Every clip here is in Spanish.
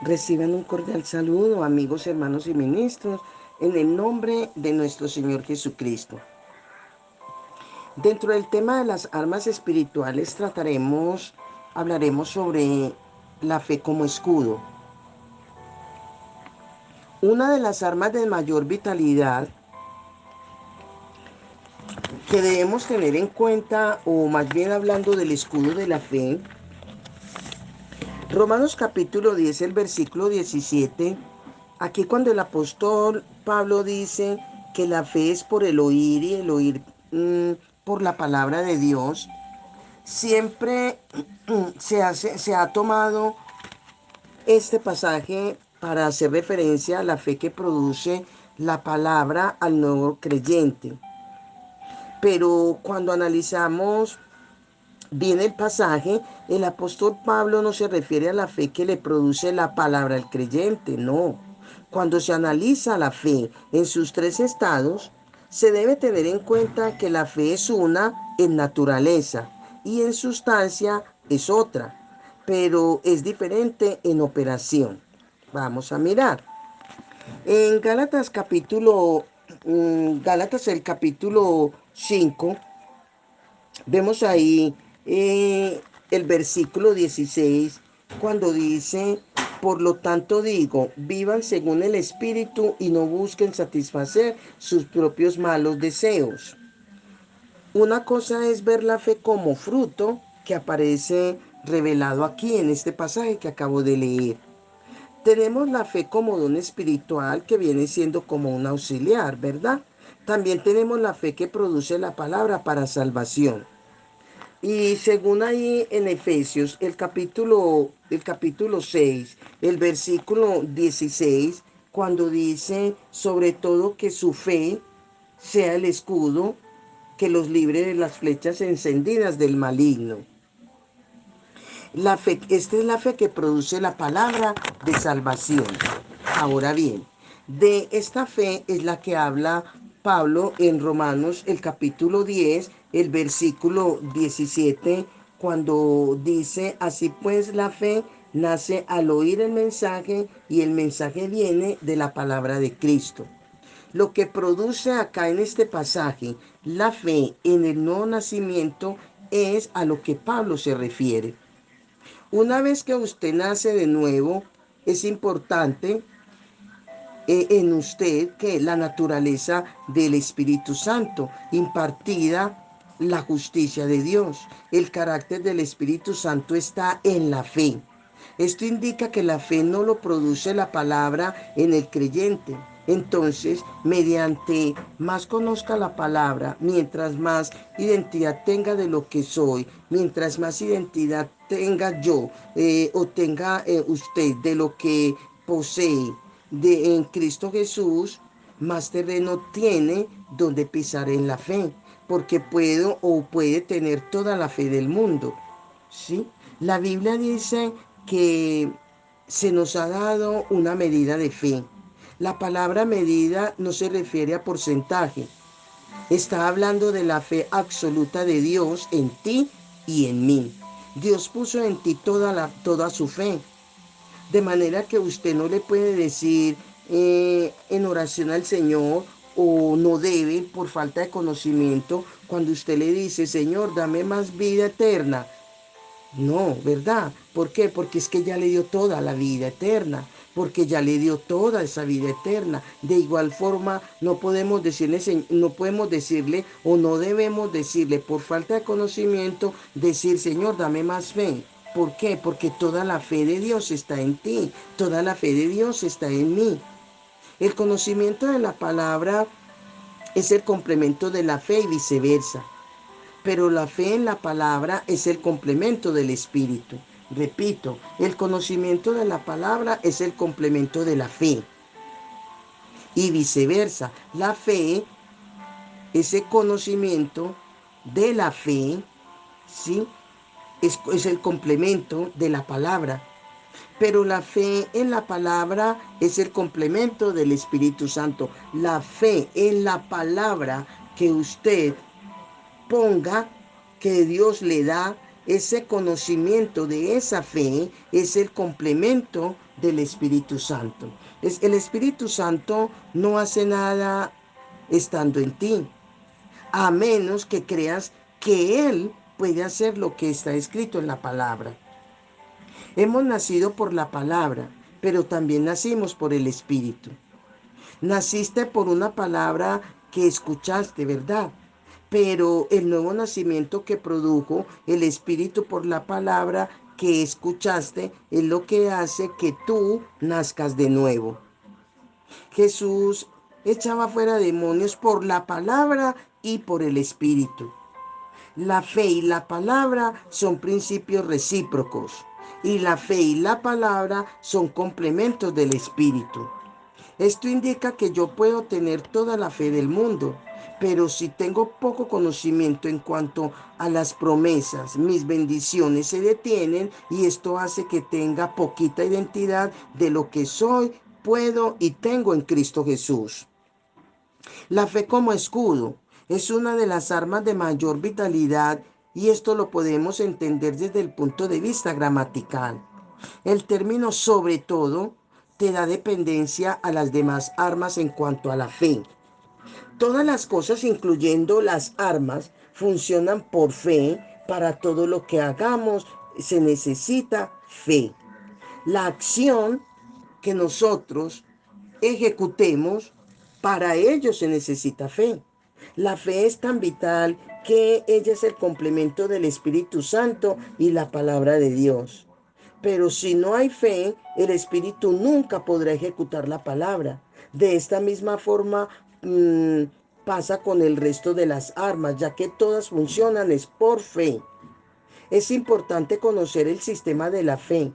Reciban un cordial saludo, amigos, hermanos y ministros, en el nombre de nuestro Señor Jesucristo. Dentro del tema de las armas espirituales hablaremos sobre la fe como escudo. Una de las armas de mayor vitalidad que debemos tener en cuenta, o más bien hablando del escudo de la fe, Romanos capítulo 10, el versículo 17, aquí cuando el apóstol Pablo dice que la fe es por el oír y el oír por la palabra de Dios, siempre se ha tomado este pasaje para hacer referencia a la fe que produce la palabra al nuevo creyente. Pero cuando analizamos bien el pasaje, el apóstol Pablo no se refiere a la fe que le produce la palabra al creyente, no. Cuando se analiza la fe en sus tres estados, se debe tener en cuenta que la fe es una en naturaleza y en sustancia es otra, pero es diferente en operación. Vamos a mirar. En Gálatas el capítulo 5, vemos ahí el versículo 16 cuando dice, por lo tanto digo, vivan según el Espíritu y no busquen satisfacer sus propios malos deseos. Una cosa es ver la fe como fruto que aparece revelado aquí en este pasaje que acabo de leer. Tenemos la fe como don espiritual que viene siendo como un auxiliar, ¿verdad? También tenemos la fe que produce la palabra para salvación. Y según ahí en Efesios, el capítulo 6, el versículo 16, cuando dice, sobre todo que su fe sea el escudo que los libre de las flechas encendidas del maligno. Esta es la fe que produce la palabra de salvación. Ahora bien, de esta fe es la que habla Pablo en Romanos el capítulo 10, el versículo 17, cuando dice, así pues la fe nace al oír el mensaje y el mensaje viene de la palabra de Cristo. Lo que produce acá en este pasaje la fe en el nuevo nacimiento es a lo que Pablo se refiere. Una vez que usted nace de nuevo, es importante en usted que la naturaleza del Espíritu Santo, impartida la justicia de Dios. El carácter del Espíritu Santo está en la fe. Esto indica que la fe no lo produce la palabra en el creyente. Entonces, mediante más conozca la palabra, mientras más identidad tenga de lo que soy, mientras más identidad tenga yo o tenga usted de lo que posee en Cristo Jesús, más terreno tiene donde pisar en la fe, porque puedo o puede tener toda la fe del mundo. ¿Sí? La Biblia dice que se nos ha dado una medida de fe. La palabra medida no se refiere a porcentaje. Está hablando de la fe absoluta de Dios en ti y en mí. Dios puso en ti toda su fe. De manera que usted no le puede decir en oración al Señor o no debe por falta de conocimiento cuando usted le dice, Señor, dame más vida eterna. No, ¿verdad? ¿Por qué? Porque es que ya le dio toda la vida eterna, porque ya le dio toda esa vida eterna. De igual forma, no podemos decirle o no debemos decirle por falta de conocimiento, decir, Señor, dame más fe. ¿Por qué? Porque toda la fe de Dios está en ti, toda la fe de Dios está en mí. El conocimiento de la palabra es el complemento de la fe y viceversa. Pero la fe en la palabra es el complemento del Espíritu. Repito, el conocimiento de la palabra es el complemento de la fe. Y viceversa, la fe, ese conocimiento de la fe, ¿sí? Es el complemento de la palabra. Pero la fe en la palabra es el complemento del Espíritu Santo. La fe en la palabra que usted ponga, que Dios le da, ese conocimiento de esa fe es el complemento del Espíritu Santo. El Espíritu Santo no hace nada estando en ti, a menos que creas que Él puede hacer lo que está escrito en la palabra. Hemos nacido por la palabra, pero también nacimos por el Espíritu. Naciste por una palabra que escuchaste, ¿verdad? Pero el nuevo nacimiento que produjo el Espíritu por la palabra que escuchaste es lo que hace que tú nazcas de nuevo. Jesús echaba fuera demonios por la palabra y por el Espíritu. La fe y la palabra son principios recíprocos y la fe y la palabra son complementos del Espíritu. Esto indica que yo puedo tener toda la fe del mundo, pero si tengo poco conocimiento en cuanto a las promesas, mis bendiciones se detienen y esto hace que tenga poquita identidad de lo que soy, puedo y tengo en Cristo Jesús. La fe como escudo es una de las armas de mayor vitalidad y esto lo podemos entender desde el punto de vista gramatical. El término sobre todo te da dependencia a las demás armas en cuanto a la fe. Todas las cosas, incluyendo las armas, funcionan por fe. Para todo lo que hagamos se necesita fe. La acción que nosotros ejecutemos, para ello se necesita fe. La fe es tan vital que ella es el complemento del Espíritu Santo y la palabra de Dios. Pero si no hay fe, el Espíritu nunca podrá ejecutar la palabra. De esta misma forma pasa con el resto de las armas, ya que todas funcionan es por fe. Es importante conocer el sistema de la fe.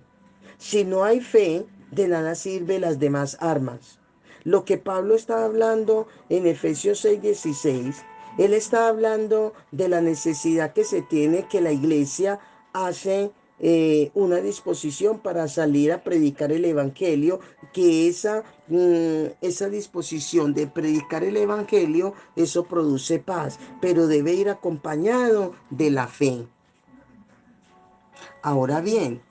Si no hay fe, de nada sirven las demás armas. Lo que Pablo está hablando en Efesios 6:16, él está hablando de la necesidad que se tiene, que la iglesia hace una disposición para salir a predicar el Evangelio, que esa disposición de predicar el Evangelio, eso produce paz, pero debe ir acompañado de la fe. Ahora bien,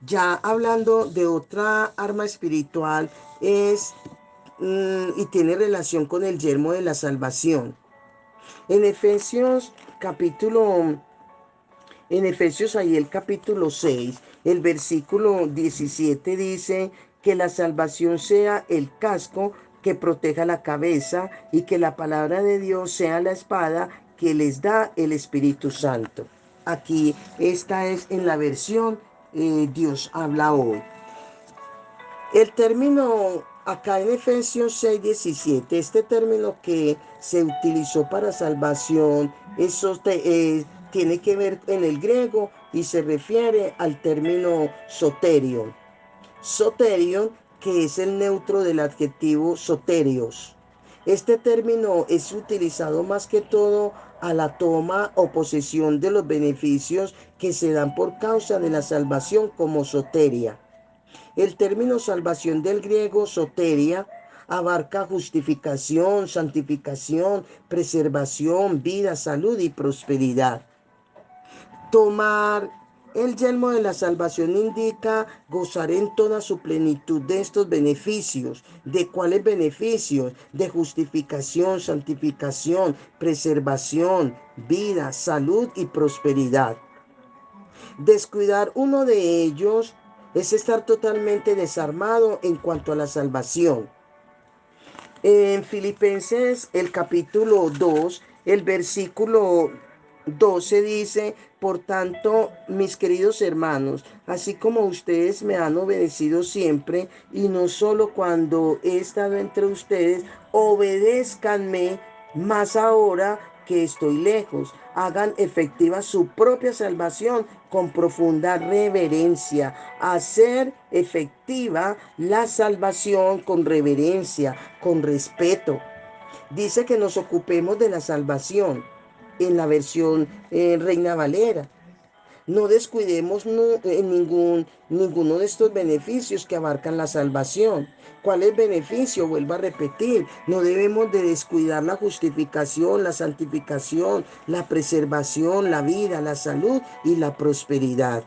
ya hablando de otra arma espiritual y tiene relación con el yelmo de la salvación. En Efesios ahí el capítulo 6, el versículo 17 dice que la salvación sea el casco que proteja la cabeza y que la palabra de Dios sea la espada que les da el Espíritu Santo. Aquí esta es en la versión Dios habla hoy. El término acá en Efesios 6:17, este término que se utilizó para salvación, tiene que ver en el griego y se refiere al término soterion. Soterion, que es el neutro del adjetivo soterios. Este término es utilizado más que todo a la toma o posesión de los beneficios que se dan por causa de la salvación como soteria. El término salvación del griego soteria abarca justificación, santificación, preservación, vida, salud y prosperidad. Tomar el yelmo de la salvación indica gozar en toda su plenitud de estos beneficios. ¿De cuáles beneficios? De justificación, santificación, preservación, vida, salud y prosperidad. Descuidar uno de ellos es estar totalmente desarmado en cuanto a la salvación. En Filipenses, el capítulo 2, el versículo 12 dice: por tanto, mis queridos hermanos, así como ustedes me han obedecido siempre, y no solo cuando he estado entre ustedes, obedézcanme más ahora que estoy lejos. Hagan efectiva su propia salvación con profunda reverencia. Hacer efectiva la salvación con reverencia, con respeto. Dice que nos ocupemos de la salvación en la versión Reina Valera. No descuidemos ninguno de estos beneficios que abarcan la salvación. ¿Cuál es el beneficio? Vuelvo a repetir, no debemos de descuidar la justificación, la santificación, la preservación, la vida, la salud y la prosperidad.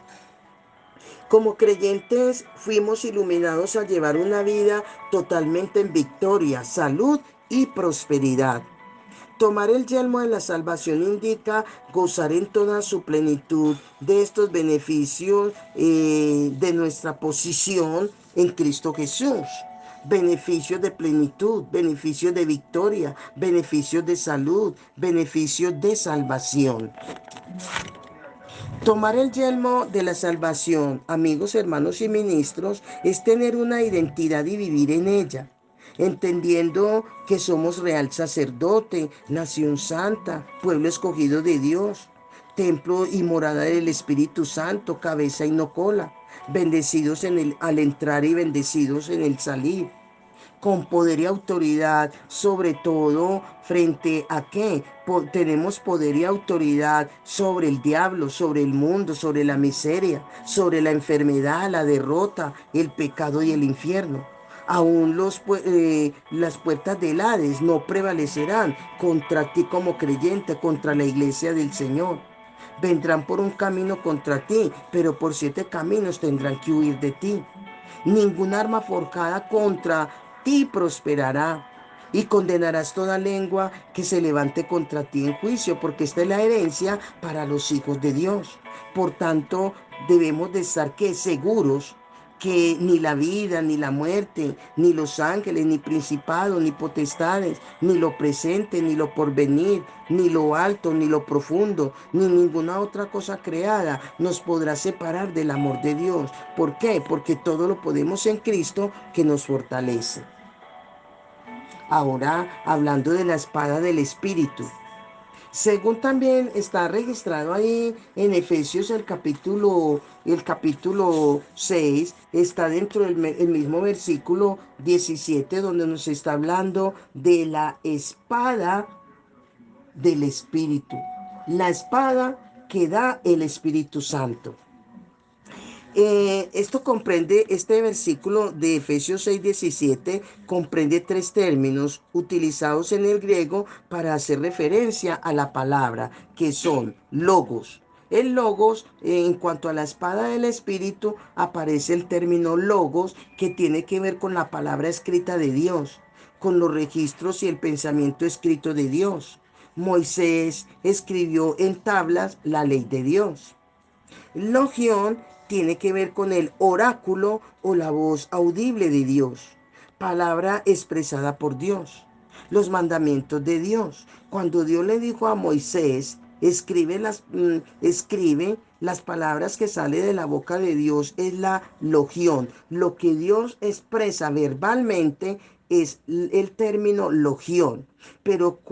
Como creyentes fuimos iluminados a llevar una vida totalmente en victoria, salud y prosperidad. Tomar el yelmo de la salvación indica gozar en toda su plenitud de estos beneficios de nuestra posición en Cristo Jesús. Beneficios de plenitud, beneficios de victoria, beneficios de salud, beneficios de salvación. Tomar el yelmo de la salvación, amigos, hermanos y ministros, es tener una identidad y vivir en ella, entendiendo que somos real sacerdote, nación santa, pueblo escogido de Dios, templo y morada del Espíritu Santo, cabeza y no cola, bendecidos al entrar y bendecidos en el salir, con poder y autoridad, sobre todo frente a qué. Tenemos poder y autoridad sobre el diablo, sobre el mundo, sobre la miseria, sobre la enfermedad, la derrota, el pecado y el infierno. Aún las puertas del Hades no prevalecerán contra ti como creyente, contra la iglesia del Señor. Vendrán por un camino contra ti, pero por 7 caminos tendrán que huir de ti. Ningún arma forjada contra ti prosperará. Y condenarás toda lengua que se levante contra ti en juicio, porque esta es la herencia para los hijos de Dios. Por tanto, debemos de estar seguros que ni la vida, ni la muerte, ni los ángeles, ni principados, ni potestades, ni lo presente, ni lo porvenir, ni lo alto, ni lo profundo, ni ninguna otra cosa creada nos podrá separar del amor de Dios. ¿Por qué? Porque todo lo podemos en Cristo que nos fortalece. Ahora, hablando de la espada del Espíritu. Según también está registrado ahí en Efesios el capítulo 6, está dentro del el mismo versículo 17 donde nos está hablando de la espada del Espíritu. La espada que da el Espíritu Santo. Este versículo de Efesios 6:17 comprende 3 términos utilizados en el griego para hacer referencia a la palabra, que son logos. El logos, en cuanto a la espada del Espíritu, aparece el término logos, que tiene que ver con la palabra escrita de Dios, con los registros y el pensamiento escrito de Dios. Moisés escribió en tablas la ley de Dios. Logión tiene que ver con el oráculo o la voz audible de Dios, palabra expresada por Dios, los mandamientos de Dios. Cuando Dios le dijo a Moisés, escribe las palabras que sale de la boca de Dios, es la logión. Lo que Dios expresa verbalmente es el término logión. Pero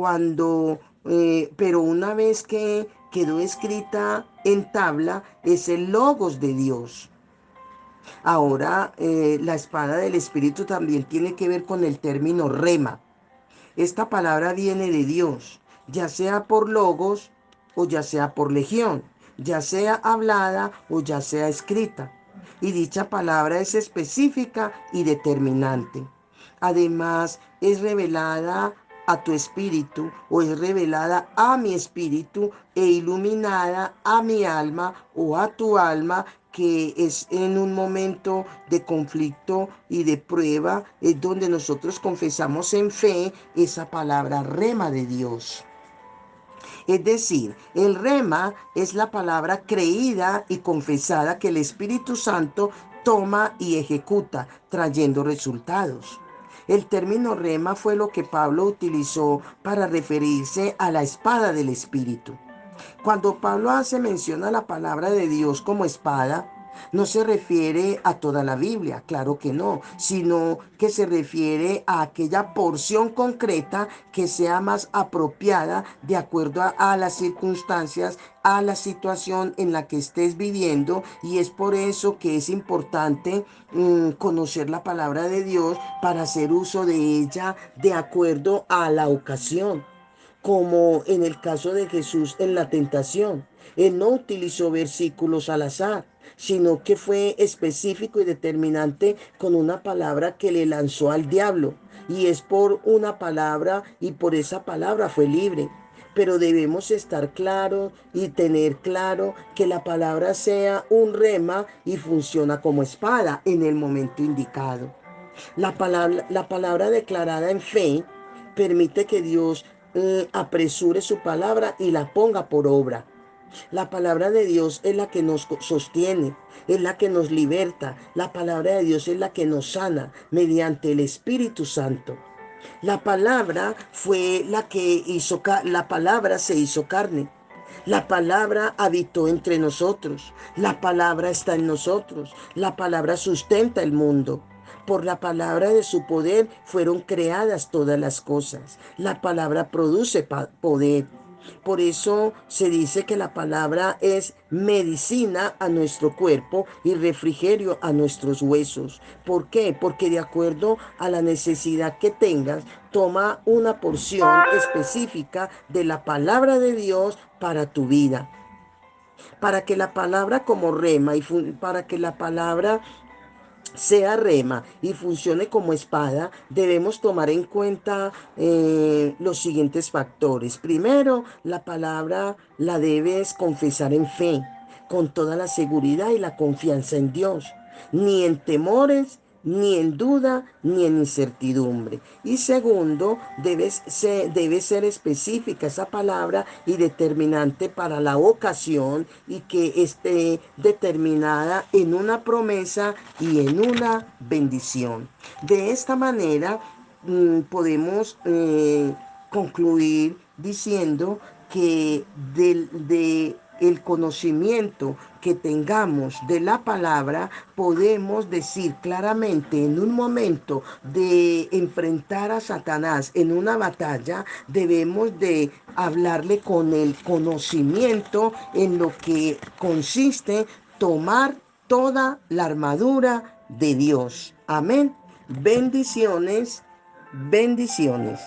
una vez que quedó escrita en tabla, es el logos de Dios. Ahora, la espada del Espíritu también tiene que ver con el término rema. Esta palabra viene de Dios, ya sea por logos o ya sea por legión, ya sea hablada o ya sea escrita. Y dicha palabra es específica y determinante. Además, es revelada a tu espíritu o es revelada a mi espíritu e iluminada a mi alma o a tu alma, que es en un momento de conflicto y de prueba, es donde nosotros confesamos en fe esa palabra rema de Dios. Es decir, el rema es la palabra creída y confesada que el Espíritu Santo toma y ejecuta, trayendo resultados. El término rema fue lo que Pablo utilizó para referirse a la espada del Espíritu. Cuando Pablo hace mención a la palabra de Dios como espada, no se refiere a toda la Biblia, claro que no, sino que se refiere a aquella porción concreta que sea más apropiada de acuerdo a las circunstancias, a la situación en la que estés viviendo, y es por eso que es importante conocer la palabra de Dios para hacer uso de ella de acuerdo a la ocasión, como en el caso de Jesús en la tentación. Él no utilizó versículos al azar, sino que fue específico y determinante con una palabra que le lanzó al diablo. Y es por una palabra, y por esa palabra fue libre. pero debemos estar claros y tener claro que la palabra sea un rema y funciona como espada en el momento indicado. La palabra declarada en fe permite que Dios apresure su palabra y la ponga por obra. La palabra de Dios es la que nos sostiene, es la que nos liberta. La palabra de Dios es la que nos sana mediante el Espíritu Santo. La palabra fue la que hizo, la palabra se hizo carne. La palabra habitó entre nosotros. La palabra está en nosotros. La palabra sustenta el mundo. Por la palabra de su poder fueron creadas todas las cosas. La palabra produce poder. Por eso se dice que la palabra es medicina a nuestro cuerpo y refrigerio a nuestros huesos. ¿Por qué? Porque de acuerdo a la necesidad que tengas, toma una porción específica de la palabra de Dios para tu vida. Para que la palabra como rema y para que la palabra sea rema y funcione como espada, debemos tomar en cuenta los siguientes factores. Primero, la palabra la debes confesar en fe, con toda la seguridad y la confianza en Dios, ni en temores, ni en duda, ni en incertidumbre. Y segundo, debe ser específica esa palabra y determinante para la ocasión y que esté determinada en una promesa y en una bendición. De esta manera podemos concluir diciendo que de el conocimiento que tengamos de la palabra, podemos decir claramente en un momento de enfrentar a Satanás en una batalla, debemos de hablarle con el conocimiento en lo que consiste tomar toda la armadura de Dios. Amén. Bendiciones, bendiciones.